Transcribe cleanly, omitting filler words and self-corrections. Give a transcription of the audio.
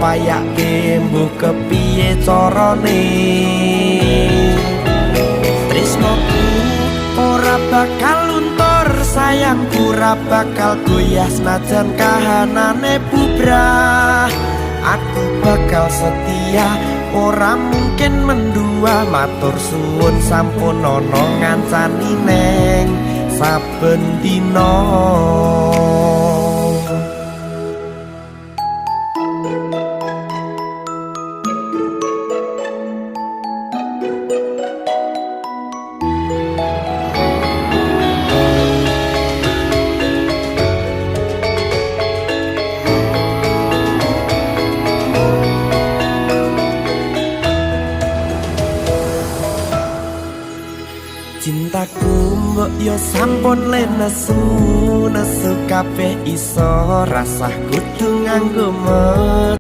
payake mbuh kepiye carane. Tresnoku ora bakal luntur, sayangku ora bakal goyah senajan kahanane bubrah. Aku bakal setia, ora mungkin mendua. Matur suwun sampun ana ngancani neng saben dina. Cintaku mbok yo sampun le nesu kabeh iso, rasah kudu nganggo